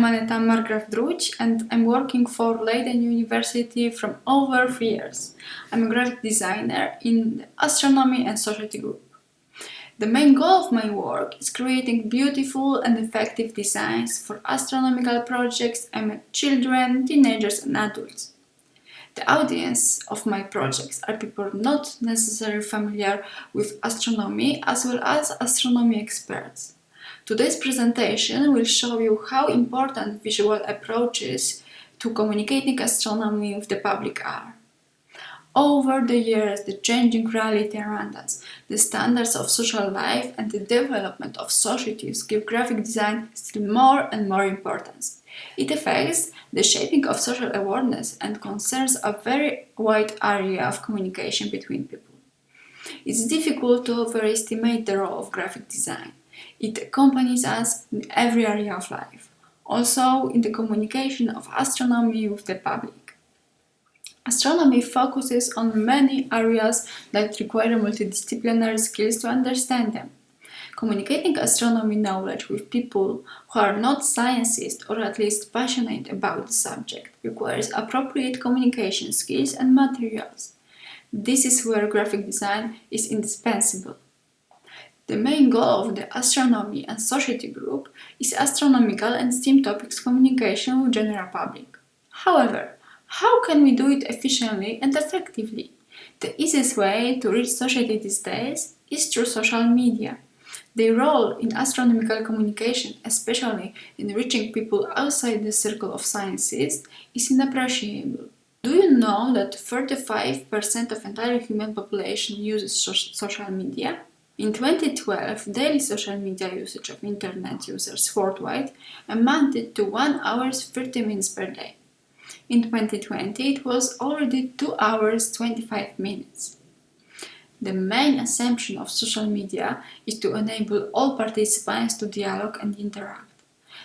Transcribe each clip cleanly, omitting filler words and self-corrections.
Aneta Margraf-Druć and I'm working for Leiden University from over 3 years. I'm a graphic designer in the Astronomy and Society group. The main goal of my work is creating beautiful and effective designs for astronomical projects aimed at children, teenagers and adults. The audience of my projects are people not necessarily familiar with astronomy as well as astronomy experts. Today's presentation will show you how important visual approaches to communicating astronomy with the public are. Over the years, the changing reality around us, the standards of social life and the development of societies give graphic design still more and more importance. It affects the shaping of social awareness and concerns a very wide area of communication between people. It's difficult to overestimate the role of graphic design. It accompanies us in every area of life, also in the communication of astronomy with the public. Astronomy focuses on many areas that require multidisciplinary skills to understand them. Communicating astronomy knowledge with people who are not scientists or at least passionate about the subject requires appropriate communication skills and materials. This is where graphic design is indispensable. The main goal of the Astronomy and Society group is astronomical and STEAM topics communication with general public. However, how can we do it efficiently and effectively? The easiest way to reach society these days is through social media. Their role in astronomical communication, especially in reaching people outside the circle of sciences, is inappreciable. Do you know that 35% of entire human population uses social media? In 2012, daily social media usage of internet users worldwide amounted to 1 hour 30 minutes per day. In 2020, it was already 2 hours 25 minutes. The main assumption of social media is to enable all participants to dialogue and interact.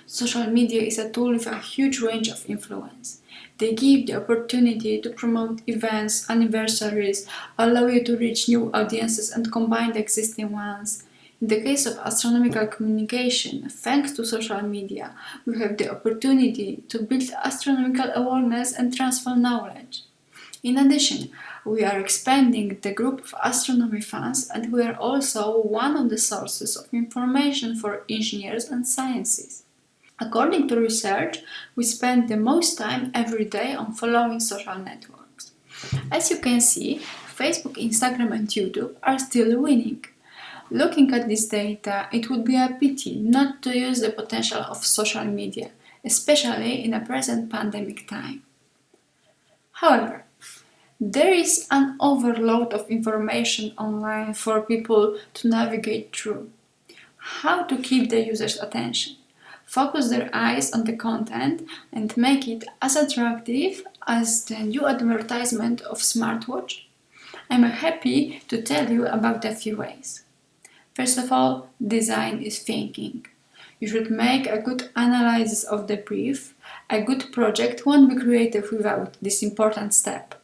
Social media is a tool with a huge range of influence. They give the opportunity to promote events, anniversaries, allow you to reach new audiences and combine the existing ones. In the case of astronomical communication, thanks to social media, we have the opportunity to build astronomical awareness and transfer knowledge. In addition, we are expanding the group of astronomy fans and we are also one of the sources of information for engineers and scientists. According to research, we spend the most time every day on following social networks. As you can see, Facebook, Instagram and YouTube are still winning. Looking at this data, it would be a pity not to use the potential of social media, especially in a present pandemic time. However, there is an overload of information online for people to navigate through. How to keep the user's attention? Focus their eyes on the content and make it as attractive as the new advertisement of smartwatch? I'm happy to tell you about a few ways. First of all, design is thinking. You should make a good analysis of the brief. A good project won't be created without this important step.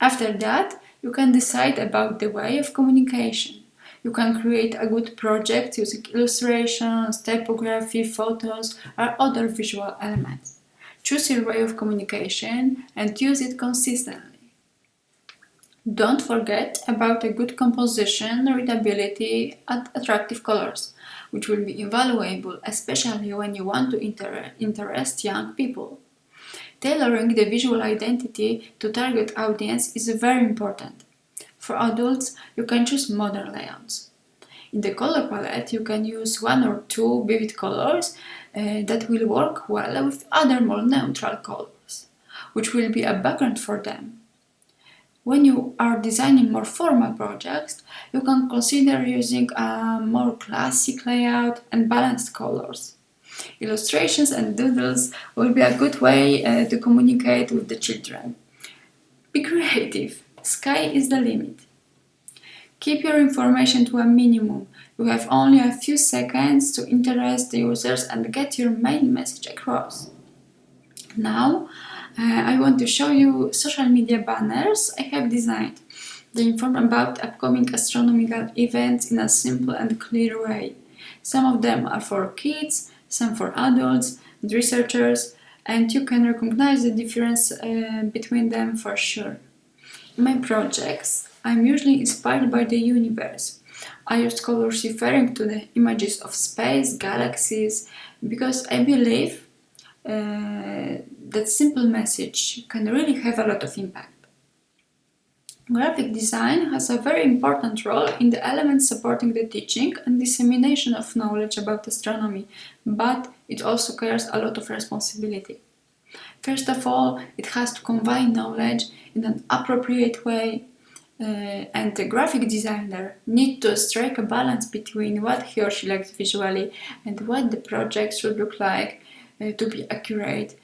After that, you can decide about the way of communication. You can create a good project using illustrations, typography, photos, or other visual elements. Choose your way of communication and use it consistently. Don't forget about a good composition, readability, and attractive colors, which will be invaluable, especially when you want to interest young people. Tailoring the visual identity to target audience is very important. For adults, you can choose modern layouts. In the color palette, you can use 1 or 2 vivid colors that will work well with other more neutral colors, which will be a background for them. When you are designing more formal projects, you can consider using a more classic layout and balanced colors. Illustrations and doodles will be a good way to communicate with the children. Be creative. Sky is the limit. Keep your information to a minimum. You have only a few seconds to interest the users and get your main message across. Now, I want to show you social media banners I have designed. They inform about upcoming astronomical events in a simple and clear way. Some of them are for kids, some for adults, and researchers, and you can recognize the difference between them for sure. In my projects, I'm usually inspired by the universe. I use colors referring to the images of space, galaxies, because I believe that simple message can really have a lot of impact. Graphic design has a very important role in the elements supporting the teaching and dissemination of knowledge about astronomy, but it also carries a lot of responsibility. First of all, it has to convey knowledge in an appropriate way, and the graphic designer needs to strike a balance between what he or she likes visually and what the project should look like to be accurate,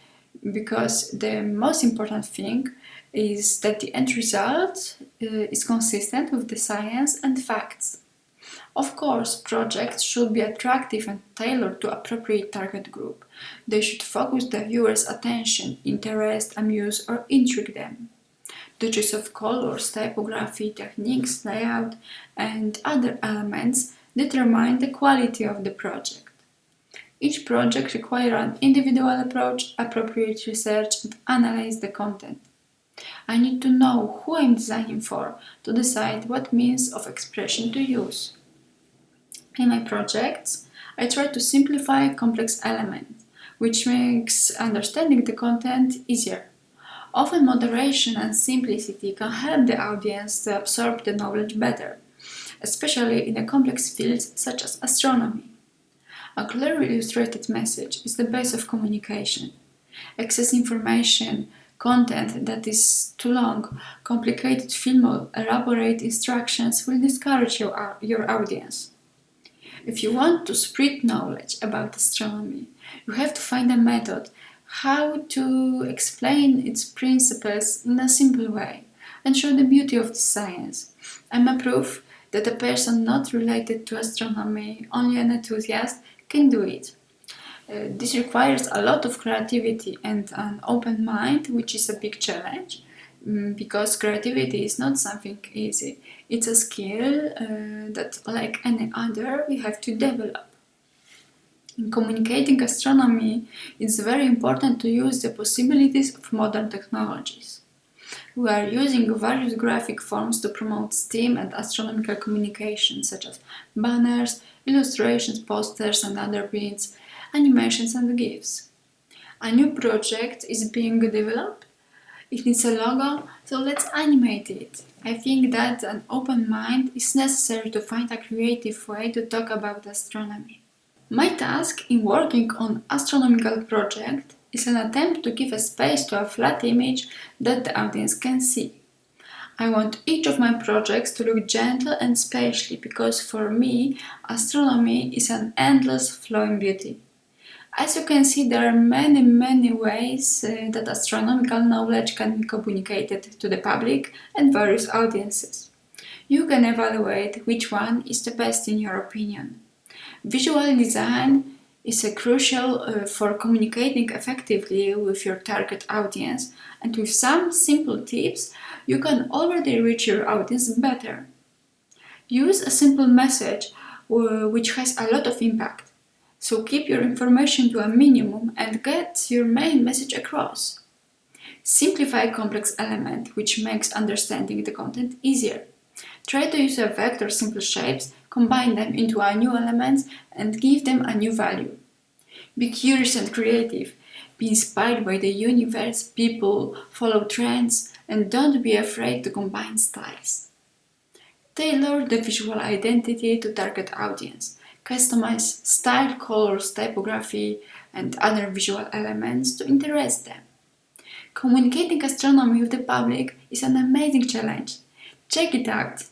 because the most important thing is that the end result is consistent with the science and facts. Of course, projects should be attractive and tailored to appropriate target group. They should focus the viewer's attention, interest, amuse, or intrigue them. The choice of colors, typography, techniques, layout, and other elements determine the quality of the project. Each project requires an individual approach, appropriate research, and analyze the content. I need to know who I'm designing for to decide what means of expression to use. In my projects, I try to simplify complex elements, which makes understanding the content easier. Often moderation and simplicity can help the audience to absorb the knowledge better, especially in a complex fields such as astronomy. A clearly illustrated message is the base of communication. Excess information, content that is too long, complicated film or elaborate instructions will discourage your audience. If you want to spread knowledge about astronomy, you have to find a method how to explain its principles in a simple way and show the beauty of the science. I'm a proof that a person not related to astronomy, only an enthusiast, can do it. This requires a lot of creativity and an open mind, which is a big challenge, because creativity is not something easy. It's a skill that, like any other, we have to develop. In communicating astronomy, it's very important to use the possibilities of modern technologies. We are using various graphic forms to promote STEAM and astronomical communication, such as banners, illustrations, posters and other prints, animations and GIFs. A new project is being developed. It needs a logo, so let's animate it. I think that an open mind is necessary to find a creative way to talk about astronomy. My task in working on astronomical project is an attempt to give a space to a flat image that the audience can see. I want each of my projects to look gentle and spatially, because for me, astronomy is an endless flowing beauty. As you can see, there are many ways that astronomical knowledge can be communicated to the public and various audiences. You can evaluate which one is the best in your opinion. Visual design is crucial for communicating effectively with your target audience, and with some simple tips, you can already reach your audience better. Use a simple message which has a lot of impact. So keep your information to a minimum and get your main message across. Simplify complex elements, which makes understanding the content easier. Try to use a vector simple shapes, combine them into a new elements and give them a new value. Be curious and creative. Be inspired by the universe, people, follow trends, and don't be afraid to combine styles. Tailor the visual identity to target audience. Customize style, colors, typography, and other visual elements to interest them. Communicating astronomy with the public is an amazing challenge. Check it out!